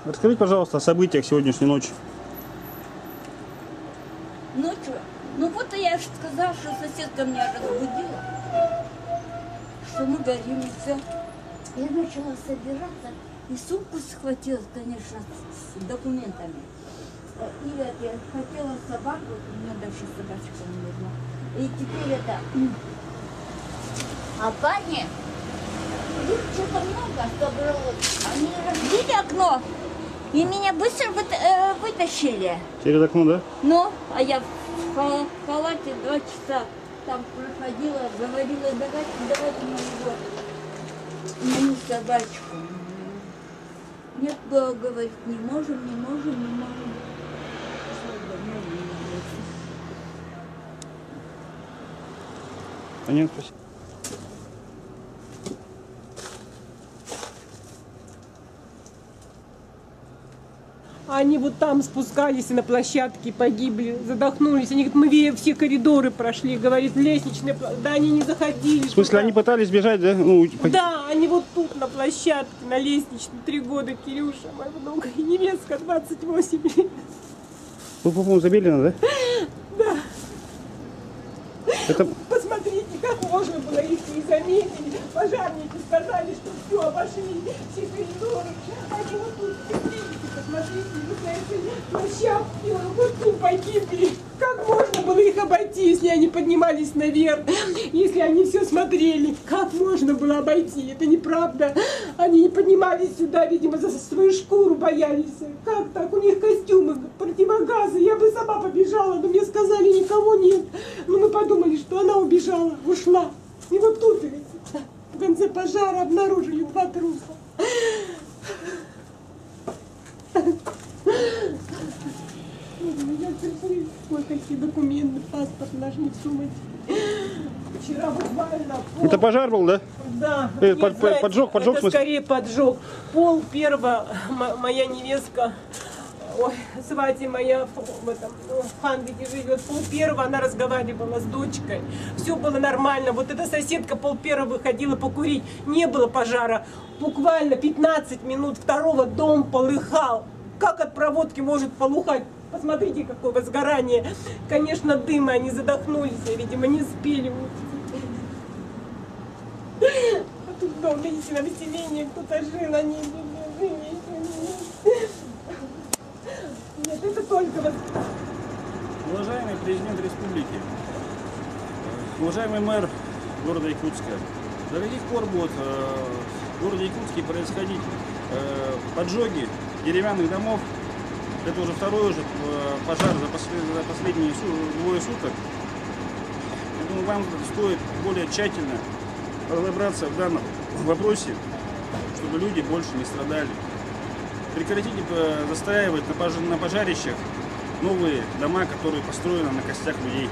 Расскажите, пожалуйста, о событиях сегодняшней ночи. Ночью? Ну вот я же сказала, что соседка меня разбудила, что мы горим и все. Я начала собираться и сумку схватила, конечно, с документами. И я хотела собаку, у меня даже собачка умерла. И теперь это... А парни, их что-то много собралось. Они разбили окно и меня быстро вытащили. Через окно, да? Ну, а я в палате 2 часа там проходила, говорила, давайте мою собачку. Нет, говорит, не можем. Нет, спасибо. Они вот там спускались и на площадке погибли, задохнулись. Они говорят, мы все коридоры прошли, говорит, лестничные. Да, они не заходили. В смысле, они пытались бежать, да? Ну, да, они вот тут на площадке, на лестничной, 3 года, Кирюша, мой внук, и невестка 28 лет. Вы, по-моему, забелено, да? Да. Это... Посмотрите, как можно было их не заметить. Пожарники сказали, что все, обошли все коридоры. Они вот тут, посмотрите, вот на этой площадке, вот тут погибли. Как можно было их обойти, если они поднимались наверх, если они все смотрели? Как можно было обойти? Это неправда. Они не поднимались сюда, видимо, за свою шкуру боялись. Как так? У них костюмы, противогазы. Я бы сама побежала, но мне сказали, никого нет. Но мы подумали, что она убежала, ушла. И вот тут ведь в конце пожара обнаружили 2 труса. Вот такие документы, паспорт наш не в сумочке. Вчера буквально... Это пожар был, да? Да. Поджог, это скорее поджог. Пол первого, моя невестка, ой, свадьба моя в Ханвике живет, пол первого она разговаривала с дочкой. Все было нормально. Вот эта соседка пол первого выходила покурить. Не было пожара. Буквально 15 минут второго дом полыхал. Как от проводки может полыхать? Посмотрите, какое возгорание. Конечно, дым, они задохнулись, видимо, не успели. А тут дом, видите, на выселении кто-то жил, они нет, это только... Уважаемый президент республики, уважаемый мэр города Якутска, до каких пор будут в городе Якутске происходить поджоги деревянных домов? Это уже второй пожар за последние 2 суток. Я думаю, вам стоит более тщательно разобраться в данном вопросе, чтобы люди больше не страдали. Прекратите застраивать на пожарищах новые дома, которые построены на костях людей.